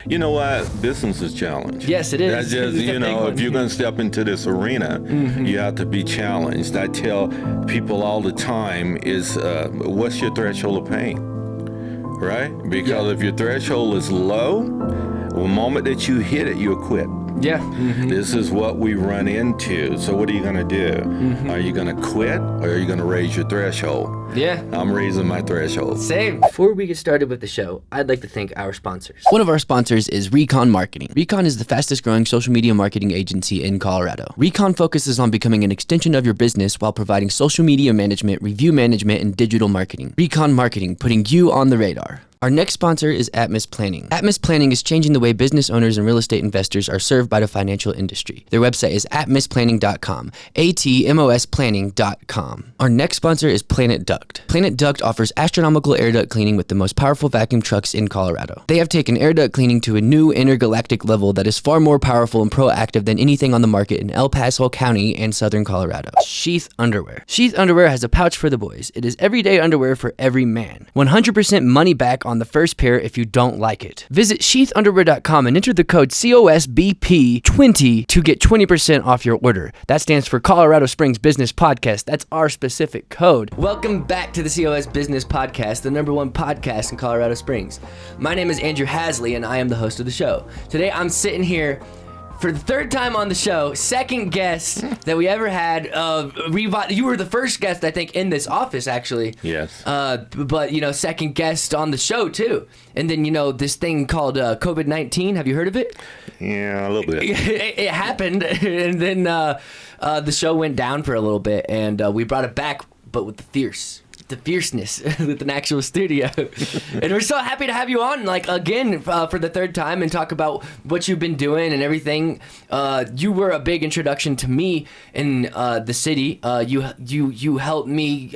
You know what? Business is challenged. Yes, it is. That's just, if you're going to step into this arena, you have to be challenged. I tell people all the time is, what's your threshold of pain? Right? Because if your threshold is low, the moment that you hit it, you'll quit. Yeah. This is what we run into. So what are you going to do? Are you going to quit or are you going to raise your threshold? Yeah. I'm raising my threshold. Same. Before we get started with the show, I'd like to thank our sponsors. One of our sponsors is Recon Marketing. Recon is the fastest growing social media marketing agency in Colorado. Recon focuses on becoming an extension of your business while providing social media management, review management, and digital marketing. Recon Marketing, putting you on the radar. Our next sponsor is Atmos Planning. Atmos Planning is changing the way business owners and real estate investors are served by the financial industry. Their website is atmosplanning.com, atmosplanning.com. Our next sponsor is Planet Duct. Planet Duct offers astronomical air duct cleaning with the most powerful vacuum trucks in Colorado. They have taken air duct cleaning to a new intergalactic level that is far more powerful and proactive than anything on the market in El Paso County and southern Colorado. Sheath Underwear. Sheath Underwear has a pouch for the boys. It is everyday underwear for every man. 100% money back on the first pair if you don't like it. Visit sheathunderwear.com and enter the code COSBP20 to get 20% off your order. That stands for Colorado Springs Business Podcast. That's our specific code. Welcome back to the COS Business Podcast, the #1 podcast in Colorado Springs. My name is Andrew Hasley and I am the host of the show. Today I'm sitting here for the third time on the show, second guest that we ever had. You were the first guest, I think, in this office, actually. Yes. But, second guest on the show, too. And then, this thing called COVID-19. Have you heard of it? Yeah, a little bit. It happened, and then the show went down for a little bit, and we brought it back, but with the fierceness with an actual studio. And we're so happy to have you on, again, for the third time and talk about what you've been doing and everything. You were a big introduction to me in the city. You helped me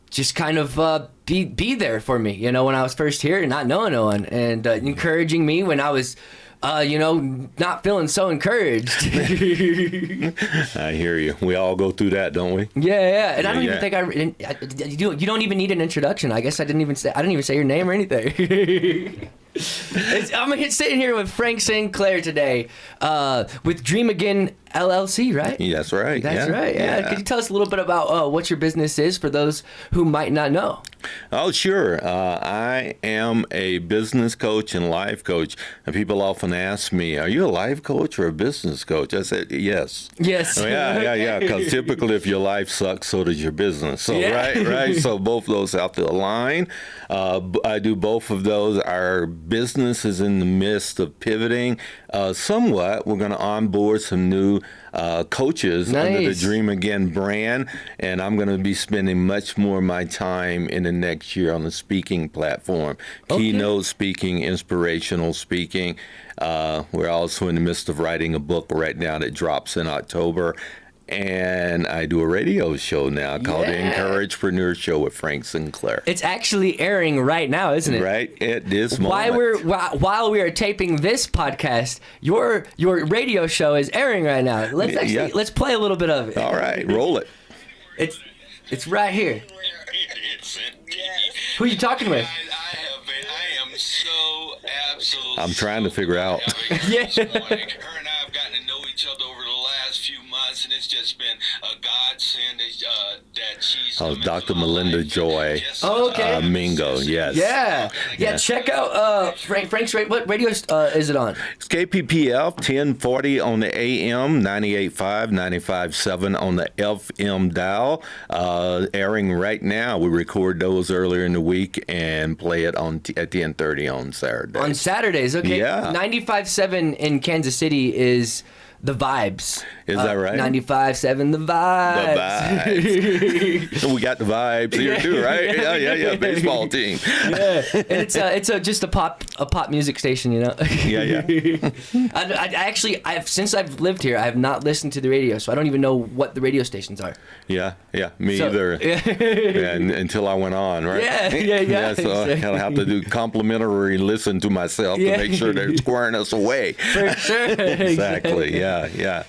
just kind of be there for me, when I was first here and not knowing no one, and encouraging me when I was not feeling so encouraged. I hear you. We all go through that, don't we? Yeah. And I don't even think you don't even need an introduction. I guess I didn't even say your name or anything. I'm sitting here with Frank Sinclair today, with Dream Again LLC, right? Yeah, that's right. That's right. Yeah. Could you tell us a little bit about what your business is for those who might not know? Oh, sure. I am a business coach and life coach. And people often ask me, are you a life coach or a business coach? I said, yes. Yes. Oh, yeah. Because typically if your life sucks, so does your business. So, right. So both of those have to align. I do both of those. Our business is in the midst of pivoting somewhat. We're going to onboard some new coaches under the Dream Again brand, and I'm going to be spending much more of my time in the next year on the speaking platform. Keynote speaking, inspirational speaking. We're also in the midst of writing a book right now that drops in October. And I do a radio show now called the Encouragepreneur Show with Frank Sinclair. It's actually airing right now, isn't it? Right at this moment. While we are taping this podcast, your radio show is airing right now. Let's play a little bit of it. All right, roll it. It's right here. Who are you talking with? I am so absolutely. I'm trying to figure out. Yeah. Her and I have gotten to know each other over the last few months, and it's just been a godsend that she's. Oh, Dr. Melinda Joy. Okay. Mingo, yes. Yeah. Check out Frank's. What radio is it on? It's KPPF 1040 on the AM, 98.5, 95.7 on the FM dial. Airing right now. We record those earlier in the week and play it at 10:30 on Saturday. On Saturdays, okay. Yeah. 95.7 in Kansas City is The Vibes. Is that right? 95.7 The Vibes. The vibes. So we got the vibes here too, right? Yeah. Baseball team. Yeah. And it's just a pop music station, Yeah. Since I've lived here, I have not listened to the radio, so I don't even know what the radio stations are. Yeah. Me either. And until I went on, right? Yeah. So I have to do complimentary listen to myself to make sure they're squaring us away. For sure. Exactly. Yeah.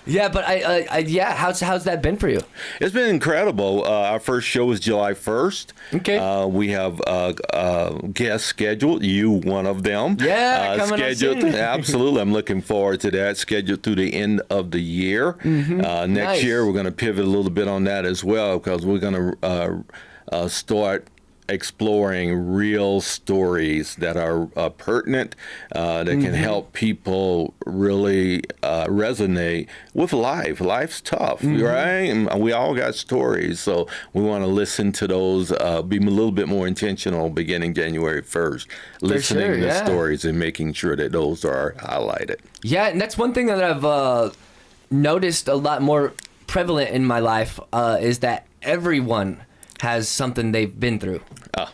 Yeah, but how's that been for you? It's been incredible. Our first show is July 1st. Okay. We have guests scheduled. You, one of them. Yeah, coming scheduled. up soon. Absolutely. I'm looking forward to that. Scheduled through the end of the year. Next Nice. year, we're going to pivot a little bit on that as well, because we're going to start exploring real stories that are pertinent, that can help people really resonate with life. Life's tough, right? And we all got stories, so we want to listen to those, be a little bit more intentional beginning January 1st, listening sure, to yeah. stories and making sure that those are highlighted. Yeah, and that's one thing that I've noticed a lot more prevalent in my life is that everyone has something they've been through.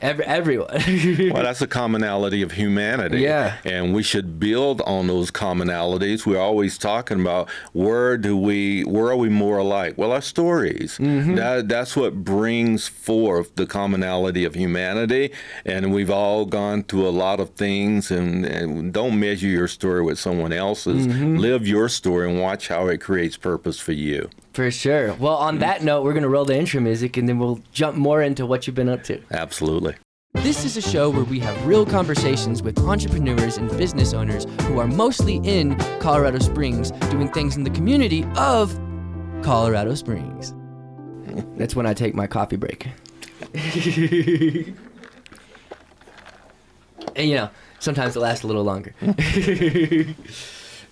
Everyone. Well, that's a commonality of humanity. Yeah. And we should build on those commonalities. We're always talking about where are we more alike? Well, our stories. That's what brings forth the commonality of humanity. And we've all gone through a lot of things, and don't measure your story with someone else's. Live your story and watch how it creates purpose for you. For sure. Well, on that note, we're going to roll the intro music, and then we'll jump more into what you've been up to. Absolutely. This is a show where we have real conversations with entrepreneurs and business owners who are mostly in Colorado Springs doing things in the community of Colorado Springs. That's when I take my coffee break. And, sometimes it lasts a little longer.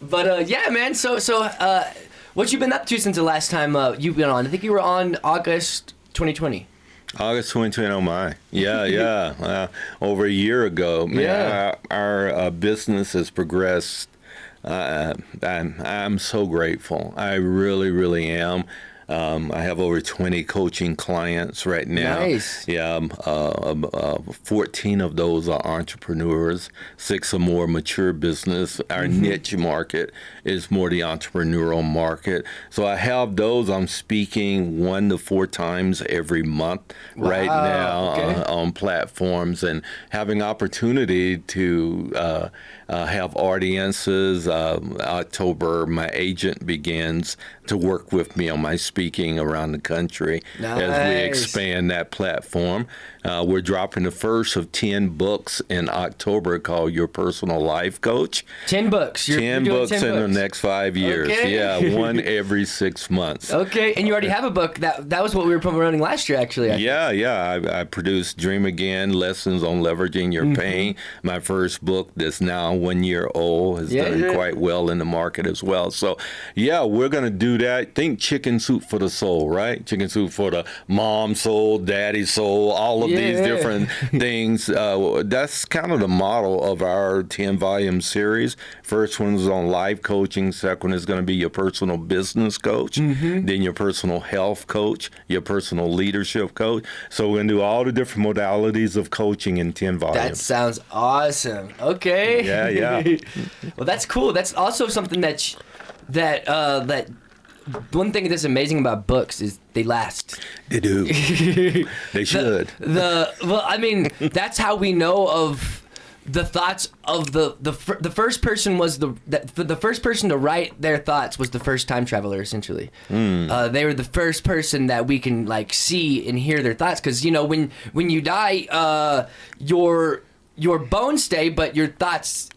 But, yeah, man, so what you been up to since the last time you've been on? I think you were on August 2020. August 2020, oh my. Yeah. Over a year ago. Man, Yeah. Our business has progressed. I'm so grateful. I really, really am. I have over 20 coaching clients right now. Nice. Yeah, 14 of those are entrepreneurs, 6 are more mature business. Our niche market is more the entrepreneurial market. So I have those. I'm speaking 1 to 4 times every month right now okay. On platforms, and having opportunity to have audiences. October, my agent begins to work with me on my speaking around the country as we Nice. expand that platform. We're dropping the first of 10 books in October called Your Personal Life Coach. 10 books. You're 10 doing books 10 in the books. next 5 years. Okay. Yeah, 1 every 6 months. Okay, and you already have a book. That was what we were promoting last year, actually. Yeah. I produced Dream Again, Lessons on Leveraging Your Pain. My first book that's now 1 year old has done quite well in the market as well. So, yeah, we're going to do that. Think chicken soup for the soul, right? Chicken soup for the mom soul, daddy soul, all of these different things. That's kind of the model of our 10-volume series. First one is on life coaching. Second one is going to be your personal business coach. Then your personal health coach, your personal leadership coach. So we're going to do all the different modalities of coaching in 10 volumes. That sounds awesome. Okay. Yeah. Well, that's cool. That's also something that one thing that's amazing about books is they last. They do. They should. Well, I mean, that's how we know of the thoughts of the first person was the first person to write their thoughts was the first time traveler, essentially. They were the first person that we can like see and hear their thoughts, because when you die, your bones stay, but your thoughts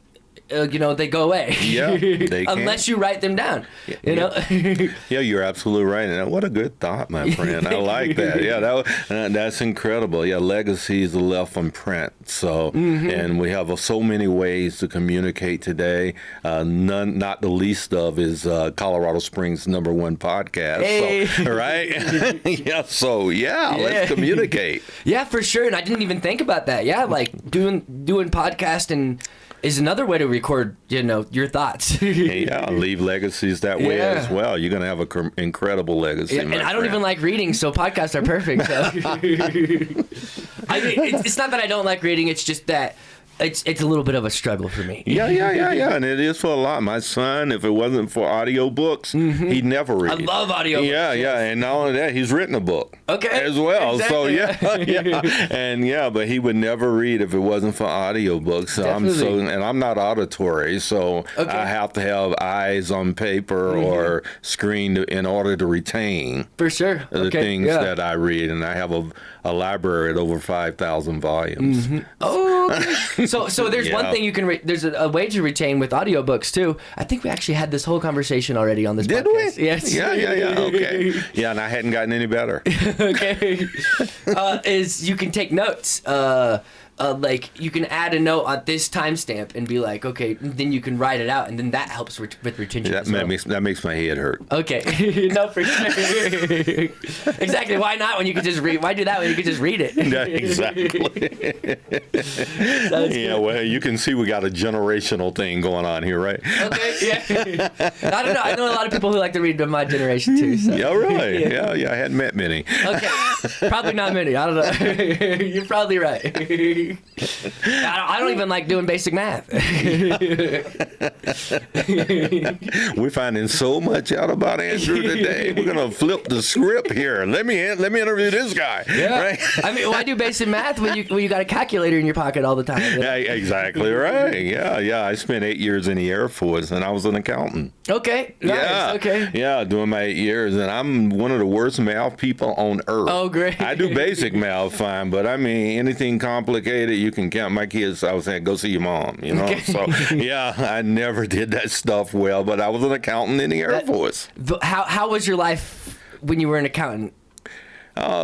they go away. Yeah, they can. Unless you write them down. You know. Yeah, you're absolutely right. And what a good thought, my friend. I like that. Yeah, that's incredible. Yeah, legacies are left on print. So, and we have so many ways to communicate today. None, not the least of, is Colorado Springs' #1 podcast. Hey. So, right? Yeah. So, let's communicate. Yeah, for sure. And I didn't even think about that. Yeah, like doing podcasting is another way to record, your thoughts. Yeah, leave legacies that way as well. You're going to have an incredible legacy. Yeah, and I don't even like reading, so podcasts are perfect. So. I mean, it's not that I don't like reading. It's just that it's a little bit of a struggle for me. Yeah. And it is for a lot. My son, if it wasn't for audiobooks, he'd never read. I love audiobooks. Yeah. And not only that, he's written a book. Okay. as well. Exactly. So yeah, but he would never read if it wasn't for audiobooks. So Definitely. I'm not auditory, so Okay. I have to have eyes on paper or screen in order to retain For sure. the things that I read, and I have a library at over 5,000 volumes. Oh, okay. So there's one Yeah. thing you can there's a way to retain with audiobooks too. I think we actually had this whole conversation already on this Did podcast. we? Yes. Yeah. Okay. Yeah, and I hadn't gotten any better. Okay. Is you can take notes. Like you can add a note on this timestamp and be like, okay, then you can write it out, and then that helps with retention. That as well. makes my head hurt. Okay. No, for sure. Exactly. Why not when you can just read? Why do that when you can just read it? Yeah, exactly. Yeah, well, you can see we got a generational thing going on here, right? Okay. Yeah. I don't know. I know a lot of people who like to read to my generation too. So. Yeah, really. Yeah, I hadn't met many. Okay. Probably not many. I don't know. You're probably right. I don't even like doing basic math. We're finding so much out about Andrew today. We're gonna flip the script here. Let me interview this guy. Yeah. Right? I mean, why do basic math when you got a calculator in your pocket all the time? Yeah, exactly right. Yeah. I spent 8 years in the Air Force, and I was an accountant. Okay. Nice. Yeah. Okay. Yeah, doing my 8 years, and I'm one of the worst math people on earth. Oh, great. I do basic math fine, but I mean anything complicated, you can count. My kids, I was saying, go see your mom. You know. Okay. So yeah, I never did that stuff well, but I was an accountant in the Air Force. How was your life when you were an accountant?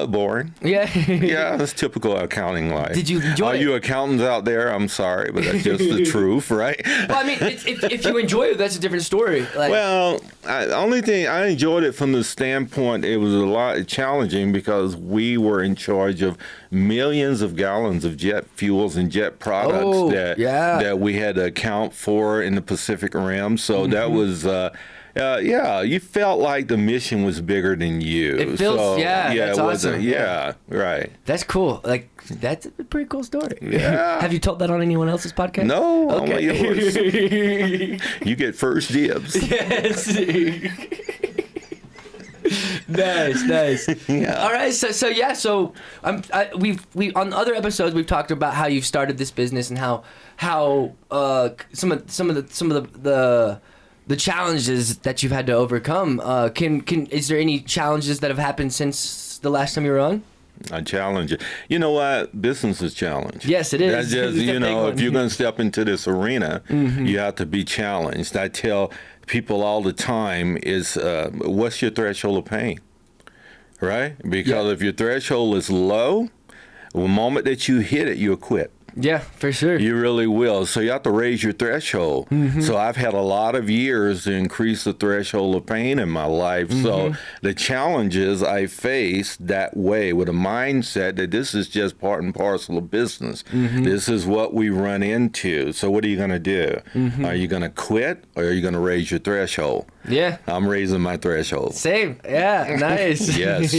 Boring. Yeah. Yeah, that's typical accounting life. Did you enjoy All it? you accountants out there, I'm sorry, but that's just the truth, right? Well, I mean, if you enjoy it, that's a different story. Like, Well, only thing I enjoyed it from the standpoint it was a lot challenging because we were in charge of millions of gallons of jet fuels and jet products that we had to account for in the Pacific Rim. So that was. You felt like the mission was bigger than you. It feels, that's it wasn't. awesome. Yeah, right. that's cool. Like, that's a pretty cool story. Yeah. Have you told that on anyone else's podcast? No, Okay. only yours. You get first dibs. Yes. Nice. Yeah. All right. So we on other episodes we've talked about how you've started this business and how some of the challenges that you've had to overcome. Is there any challenges that have happened since the last time you were on? I challenge it. You know what? Business is challenged. Yes, it is. That's just, It's a you big know, one. if you're going to step into this arena, you have to be challenged. I tell people all the time is, what's your threshold of pain? Right? Because if your threshold is low, the moment that you hit it, you'll quit. Yeah, for sure. You really will. So you have to raise your threshold. So I've had a lot of years to increase the threshold of pain in my life. So the challenges I face that way with a mindset that this is just part and parcel of business. This is what we run into. So what are you going to do? Are you going to quit or are you going to raise your threshold? Yeah. I'm raising my threshold. Same. Yeah. Nice. Yes.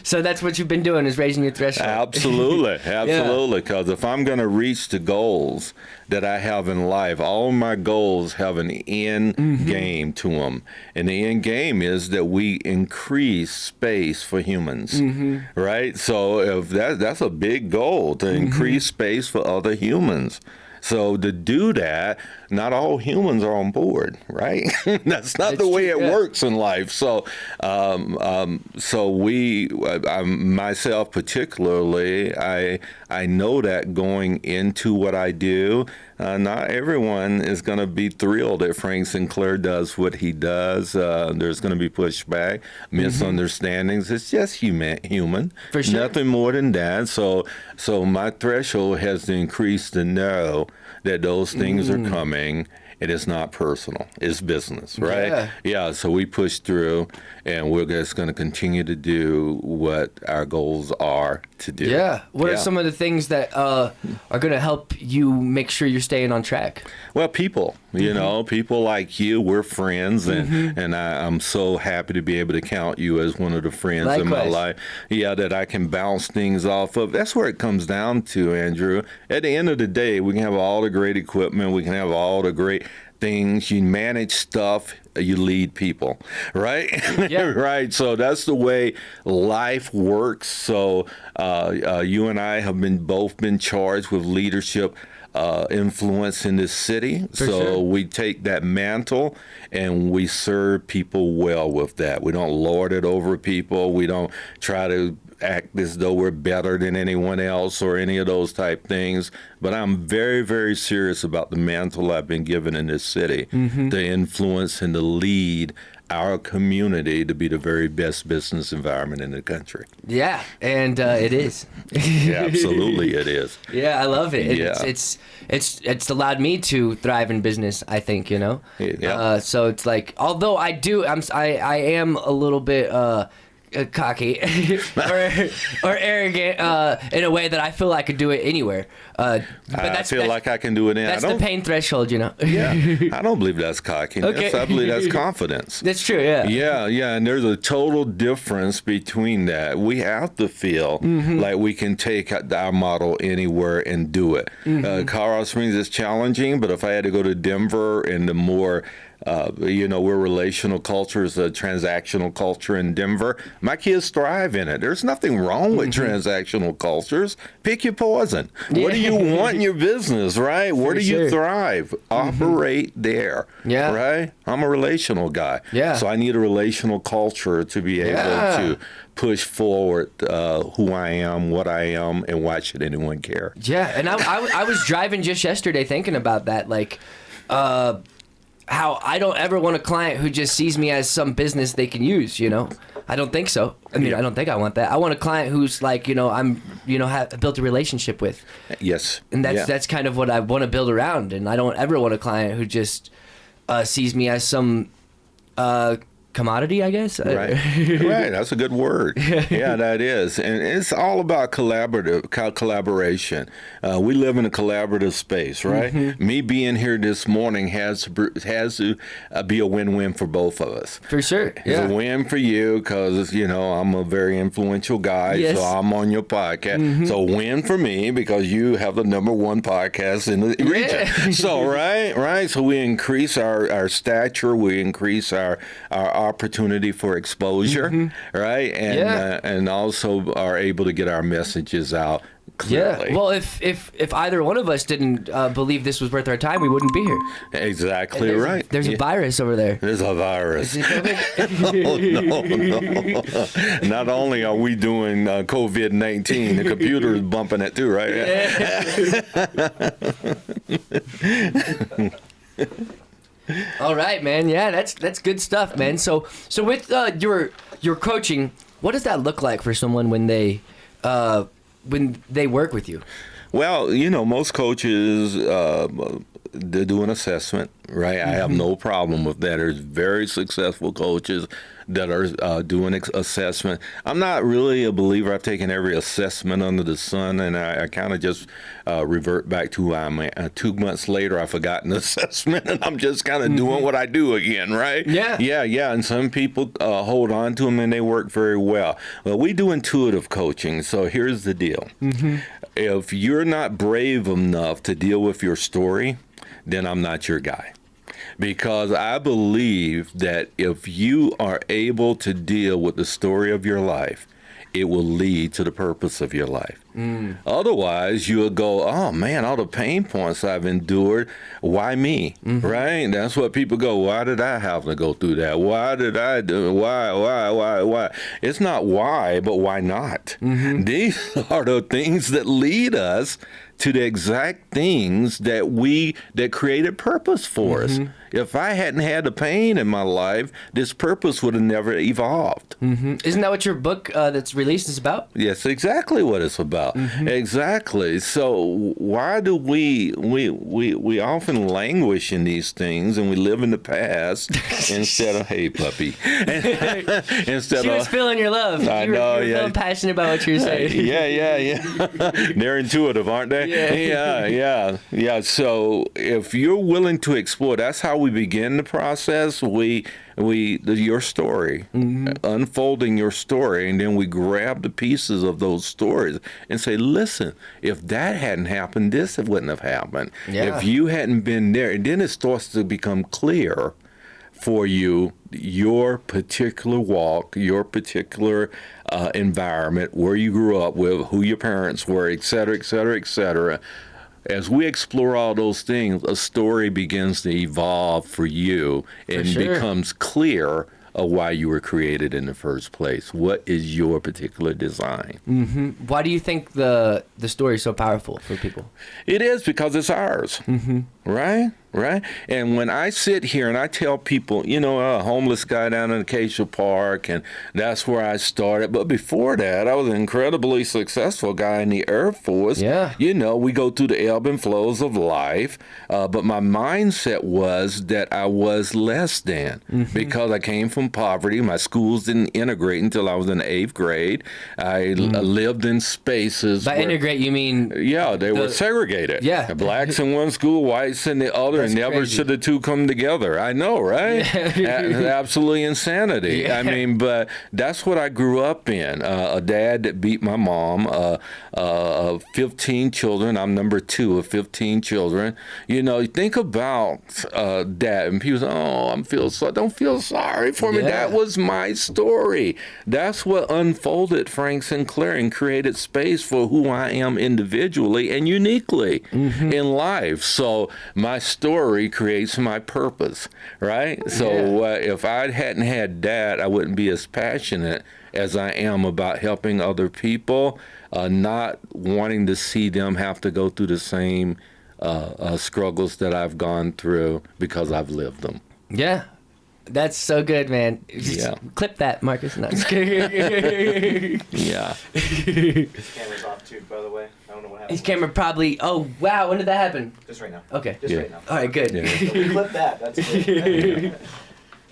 So that's what you've been doing is raising your threshold. Absolutely. Because if I'm going to reach the goals that I have in life, all my goals have an end game to them. And the end game is that we increase space for humans, right? So if that's a big goal, to increase space for other humans. So to do that, not all humans are on board, right? That's not the way it works in life. So, myself particularly, I know that going into what I do, not everyone is going to be thrilled that Frank Sinclair does what he does. There's going to be pushback, misunderstandings. It's just human. For sure. Nothing more than that. So my threshold has to increase to know that those things are coming. It is not personal. It's business, right? Yeah. So we push through, and we're just going to continue to do what our goals are to do. Yeah. What are some of the things that are going to help you make sure you're staying on track? Well, people, you know, people like you, we're friends, and I'm so happy to be able to count you as one of the friends in my life. Yeah, that I can bounce things off of. That's where it comes down to, Andrew. At the end of the day, we can have all the great equipment, we can have all the great things, you manage stuff, you lead people, right? Yeah. Right. So that's the way life works. So you and I have both been charged with leadership influence in this city. For so sure. we take that mantle and we serve people well with that. We don't lord it over people. We don't try to act as though we're better than anyone else or any of those type things. But I'm very, very serious about the mantle I've been given in this city to influence and to lead our community to be the very best business environment in the country. Yeah, and it is. Yeah, absolutely, it is. Yeah, I love it. And Yeah. It's allowed me to thrive in business, I think, you know. Yeah. So it's like, although I am a little bit cocky or arrogant in a way that I feel I could do it anywhere. But I feel like I can do it. That's the pain threshold, you know. Yeah, I don't believe that's cockiness. Okay. I believe that's confidence. That's true. Yeah. Yeah, and there's a total difference between that. We have to feel like we can take our model anywhere and do it. Colorado Springs is challenging, but if I had to go to Denver and the more we're relational culture is a transactional culture in Denver. My kids thrive in it. There's nothing wrong with transactional cultures. Pick your poison. What do you want in your business, right? Where do you thrive? Operate there. Yeah. Right? I'm a relational guy. Yeah. So I need a relational culture to be able to push forward who I am, what I am, and why should anyone care? Yeah, and I was driving just yesterday thinking about that, like, how I don't ever want a client who just sees me as some business they can use, you know? I don't think so. I mean, I don't think I want that. I want a client who's like, have built a relationship with. Yes. And that's kind of what I want to build around. And I don't ever want a client who just sees me as some commodity, I guess. Right. Right. That's a good word. Yeah, that is. And it's all about collaboration. We live in a collaborative space, right? Me being here this morning has to be a win-win for both of us. For sure. It's a win for you because, I'm a very influential guy, Yes. so I'm on your podcast. So win for me because you have the #1 podcast in the region. So, right. So we increase our stature, we increase our opportunity for exposure, right? And also are able to get our messages out clearly. Yeah. Well, if either one of us didn't believe this was worth our time, we wouldn't be here. Exactly right. There's a virus over there. There's a virus. Is it COVID? No. Not only are we doing COVID-19, the computer is bumping it too, right? All right, man. Yeah, that's good stuff, man. So with your coaching, what does that look like for someone when they work with you? Well, most coaches they do an assessment, right? I have no problem with that. There's very successful coaches that are doing assessment. I'm not really a believer. I've taken every assessment under the sun, and I kind of just revert back to who I'm at. 2 months later, I've forgotten the assessment, and I'm just kind of doing what I do again, right? Yeah. And some people hold on to them, and they work very well. Well, we do intuitive coaching, so here's the deal. If you're not brave enough to deal with your story, then I'm not your guy. Because I believe that if you are able to deal with the story of your life, it will lead to the purpose of your life. Otherwise, you'll go, oh man, all the pain points I've endured, why me? Right? That's what people go, why did I have to go through that? Why did I do it? Why? It's not why, but why not? These are the things that lead us to the exact things that created purpose for us. If I hadn't had the pain in my life, this purpose would have never evolved. Isn't that what your book that's released is about? Yes, exactly what it's about. Exactly. So why do we often languish in these things and we live in the past instead of, hey puppy, instead She was feeling your love. I You know, were yeah. feeling passionate about what you were saying. Yeah. They're intuitive, aren't they? Yeah. Yeah. So if you're willing to explore, that's how we begin the process. Your story, unfolding your story, and then we grab the pieces of those stories and say, listen, if that hadn't happened, this wouldn't have happened. Yeah. If you hadn't been there, and then it starts to become clear for you, your particular walk, your particular environment, where you grew up with, who your parents were, et cetera, et cetera, et cetera. As we explore all those things, a story begins to evolve for you and becomes clear of why you were created in the first place. What is your particular design? Mm-hmm. Why do you think the story is so powerful for people? It is because it's ours, right? Right? And when I sit here and I tell people, a homeless guy down in Acacia Park, and that's where I started. But before that, I was an incredibly successful guy in the Air Force. Yeah. We go through the ebb and flows of life. But my mindset was that I was less than because I came from poverty. My schools didn't integrate until I was in the 8th grade. I lived in spaces. By integrate, you mean? Yeah, they were segregated. Yeah. Blacks in one school, whites in the other. That's and never crazy. should the two come together. I know, right? Absolutely insanity. Yeah. I mean, but that's what I grew up in. A dad that beat my mom, 15 children. I'm number 2 of 15 children. Think about that. And people say, don't feel sorry for me. Yeah. That was my story. That's what unfolded Frank Sinclair and created space for who I am individually and uniquely in life. So my story creates my purpose, right? So if I hadn't had that, I wouldn't be as passionate as I am about helping other people, not wanting to see them have to go through the same struggles that I've gone through because I've lived them. Yeah. That's so good, man. Just clip that, Marcus. No, just kidding. Yeah. His camera's off too, by the way. I don't know what happened. His camera probably. Oh wow, when did that happen? Just right now. Okay. Just right now. All right, good. Yeah. So we clip that. That's good.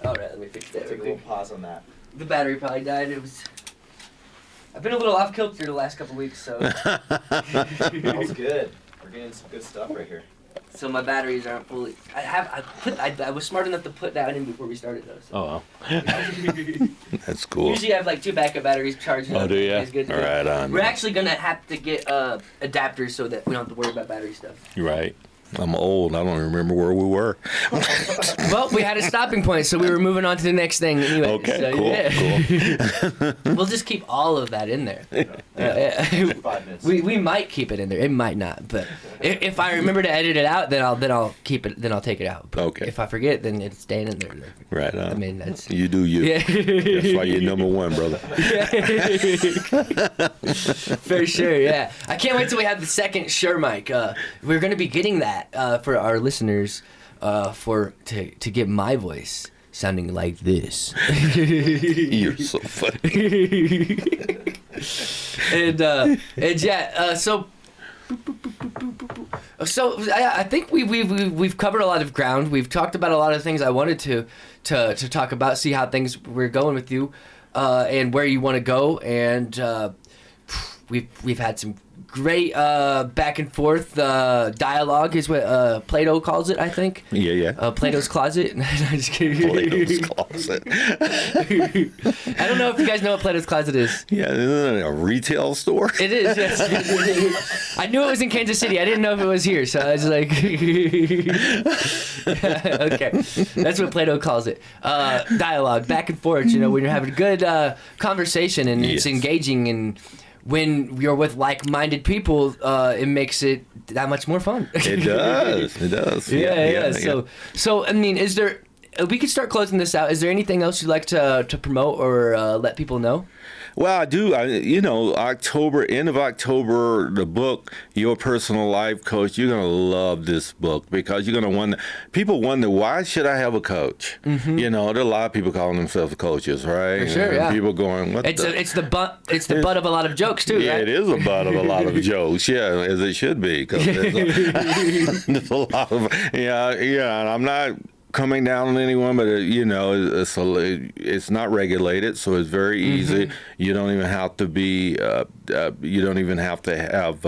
All right, let me fix that. Take a real little quick. pause on that. The battery probably died. I've been a little off kilter the last couple weeks, so That was good. We're getting some good stuff right here. so my batteries aren't fully. I was smart enough to put that in before we started though. So. Oh, well. That's cool. Usually I have like 2 backup batteries charged up. Oh, do you? It's good to go. Right on. We're actually gonna have to get adapters so that we don't have to worry about battery stuff. Right. I'm old. I don't remember where we were. Well, we had a stopping point, so we were moving on to the next thing anyway. Okay, so, cool, cool. We'll just keep all of that in there. 5 minutes. We might keep it in there. It might not, but if I remember to edit it out, then I'll keep it. Then I'll take it out. But Okay. if I forget, then it's staying in there. Right on. I mean, that's. You do you. Yeah. That's why you're number 1, brother. For sure, yeah. I can't wait till we have the second Shure mic. We're going to be getting that for our listeners to get my voice sounding like this. You're so funny. and yeah, so I think we've covered a lot of ground. We've talked about a lot of things I wanted to talk about, see how things were going with you, and where you want to go, and we've had some great back and forth dialogue is what Plato calls it, I think. Yeah. Plato's closet. No, just kidding. Plato's closet. I don't know if you guys know what Plato's closet is. Yeah, isn't it a retail store? It is, yes. I knew it was in Kansas City. I didn't know if it was here, so I was like, okay. That's what Plato calls it. Dialogue, back and forth, when you're having a good conversation and it's engaging, and when you're with like-minded people, it makes it that much more fun. It does. It does. Yeah. So I mean, is there? We could start closing this out. Is there anything else you'd like to promote or let people know? Well, I do. End of October, the book, Your Personal Life Coach, you're going to love this book because you're going to wonder, people wonder, why should I have a coach? Mm-hmm. There are a lot of people calling themselves coaches, right? For sure, yeah. People going, It's the butt of a lot of jokes too, yeah, right? it is a butt of a lot of jokes, yeah, as it should be. Cause there's a lot of, and I'm not coming down on anyone, but it's not regulated, so it's very easy. You don't even have to be. You don't even have to have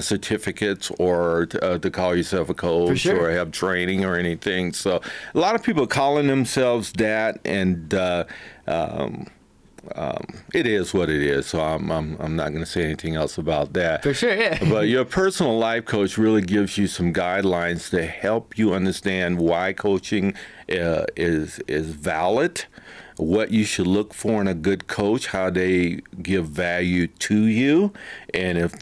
certificates or to call yourself a coach or have training or anything. So a lot of people calling themselves that, and it is what it is. So I'm not going to say anything else about that. For sure, yeah. But your personal life coach really gives you some guidelines to help you understand why coaching is valid, what you should look for in a good coach, how they give value to you, and if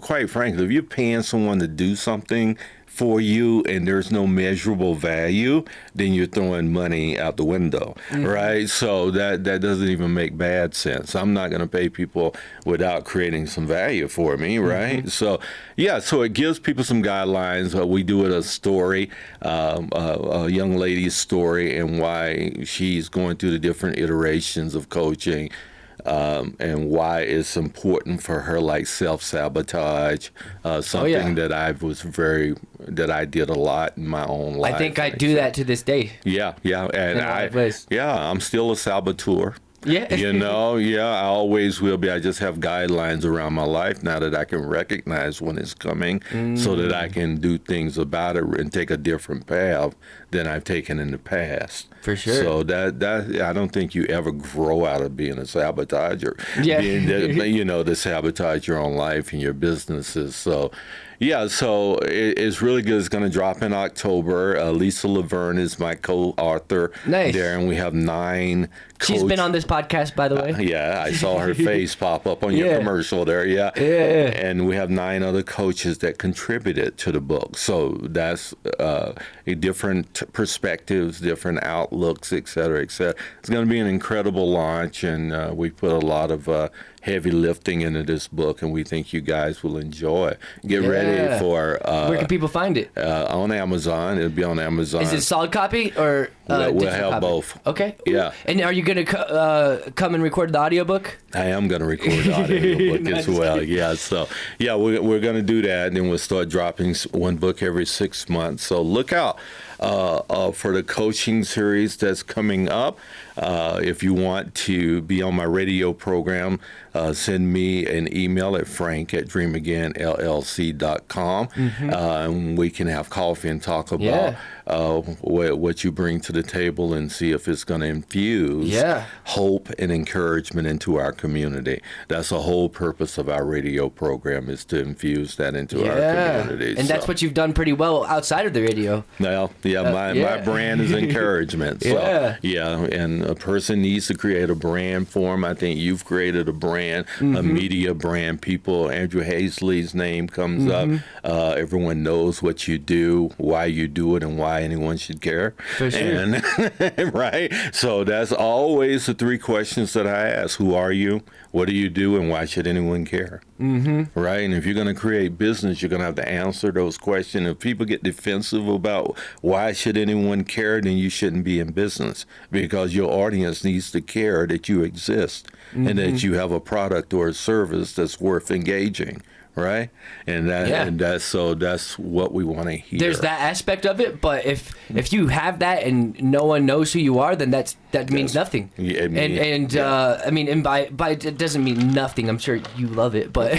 quite frankly, if you're paying someone to do something for you and there's no measurable value, then you're throwing money out the window, right? So that doesn't even make bad sense. I'm not going to pay people without creating some value for me, right? So it gives people some guidelines. We do it a story, a young lady's story, and why she's going through the different iterations of coaching. And why it's important for her, like self-sabotage, something that I did a lot in my own life. I think I do that to this day. Yeah, and I'm still a saboteur. Yeah. I always will be. I just have guidelines around my life now that I can recognize when it's coming so that I can do things about it and take a different path than I've taken in the past. For sure. So that I don't think you ever grow out of being a sabotager. Yeah. To sabotage your own life and your businesses. So it's really good. It's going to drop in October. Lisa Laverne is my co-author there, and we have 9 She's been on this podcast, by the way. I saw her face pop up on your commercial there. Yeah. And we have 9 other coaches that contributed to the book. So that's different perspectives, different outlooks, et cetera, et cetera. It's going to be an incredible launch, and we put a lot of heavy lifting into this book, and we think you guys will enjoy it. Get ready for... where can people find it? On Amazon. It'll be on Amazon. Is it solid copy or we'll have copy? both. Okay. Yeah. And are you going to come and record the audiobook? I am going to record the audiobook as well. Yeah. So, we're going to do that, and then we'll start dropping one book every 6 months. So look out for the coaching series that's coming up. If you want to be on my radio program, send me an email at frank@dreamagainllc.com, and we can have coffee and talk about what you bring to the table and see if it's going to infuse hope and encouragement into our community. That's the whole purpose of our radio program, is to infuse that into our community. And that's what you've done pretty well outside of the radio. Well, my brand is encouragement. So, and a person needs to create a brand for them. I think you've created a brand, a media brand. Andrew Hazley's name comes up. Everyone knows what you do, why you do it, and why anyone should care. For sure. And, right? So that's always the 3 questions that I ask. Who are you? What do you do? And why should anyone care? Right? And if you're going to create business, you're going to have to answer those questions. If people get defensive about why should anyone care, then you shouldn't be in business, because your audience needs to care that you exist and that you have a product or a service that's worth engaging. Right, and that's what we want to hear. There's that aspect of it, but if you have that and no one knows who you are, then that means nothing. I mean, by it doesn't mean nothing. I'm sure you love it, but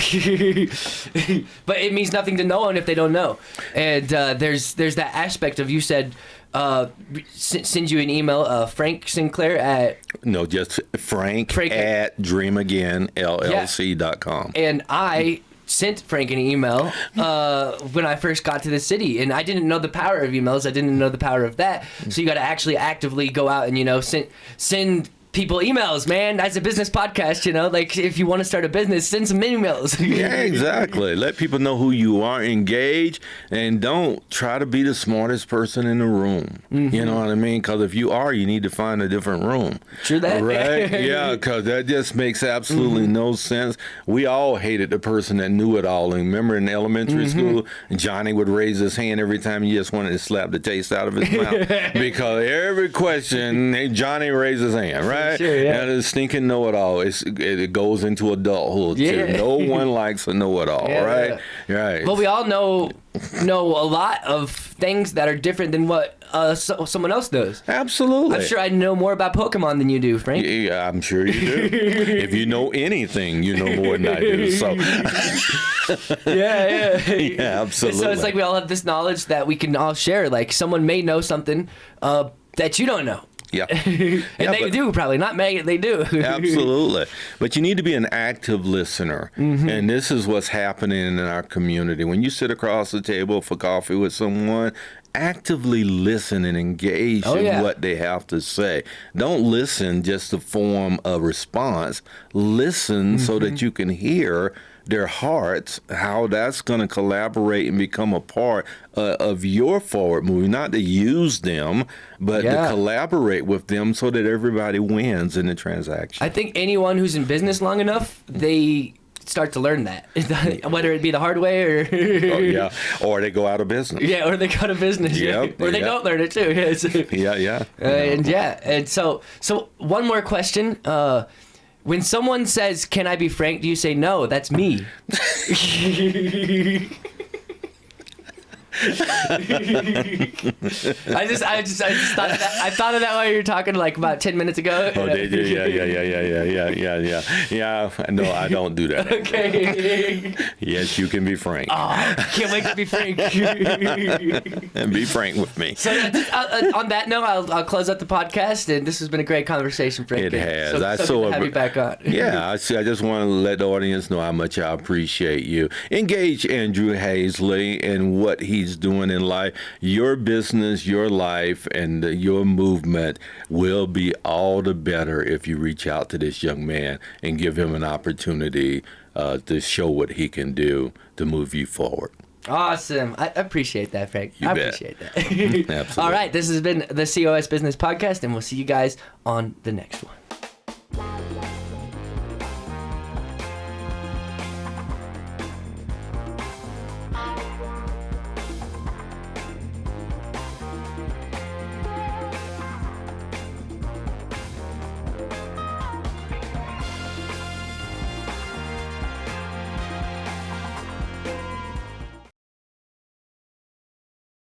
but it means nothing to no one if they don't know. And there's that aspect of, you said, send you an email, Frank Sinclair at... No, just Frank at dreamagainllc.com. And I sent Frank an email when I first got to the city, and I didn't know the power of emails. I didn't know the power of that. So you got to actually actively go out and send people emails, man. That's a business podcast, like if you want to start a business, send some emails. Yeah, exactly. Let people know who you are, engage, and don't try to be the smartest person in the room. You know what I mean? Because if you are, you need to find a different room. True that. Right? Yeah, because that just makes absolutely no sense. We all hated the person that knew it all. And remember in elementary school, Johnny would raise his hand every time he just wanted to slap the taste out of his mouth. Because every question, Johnny raised his hand, right? right? Sure, yeah. And the stinking know-it-all. It goes into adulthood. Yeah. Too. No one likes a know-it-all, Yeah, right? Right. But we all know a lot of things that are different than what someone else does. Absolutely. I'm sure I know more about Pokemon than you do, Frank. Yeah, I'm sure you do. If you know anything, you know more than I do. So, Yeah. yeah, absolutely. So it's like we all have this knowledge that we can all share. Like someone may know something that you don't know. yeah. And they do probably, not Megan, they do. Absolutely. But you need to be an active listener. Mm-hmm. And this is what's happening in our community. When you sit across the table for coffee with someone, actively listen and engage in what they have to say. Don't listen just to form a response. Listen so that you can hear their hearts, how that's going to collaborate and become a part of your forward movie, not to use them, but to collaborate with them so that everybody wins in the transaction. I think anyone who's in business long enough, they start to learn that, whether it be the hard way or or they go out of business. Yeah, or they go to business. Yep, Or they don't learn it too. And so one more question. When someone says, "Can I be Frank?" do you say, "No, that's me"? I just thought of that. I thought of that while you were talking like about 10 minutes ago. Oh, they do. Yeah. No, I don't do that. Okay. Yes, you can be Frank. Oh, can't wait to be Frank. And be frank with me. So on that note, I'll close out the podcast, and this has been a great conversation, Frank. It has. So good to have you back on. Yeah, I just want to let the audience know how much I appreciate you. Engage Andrew Hazley in what he's doing in life. Your business, your life, and your movement will be all the better if you reach out to this young man and give him an opportunity to show what he can do to move you forward. Awesome. I appreciate that, Frank. You bet. Appreciate that. Absolutely. All right. This has been the COS Business Podcast, and we'll see you guys on the next one.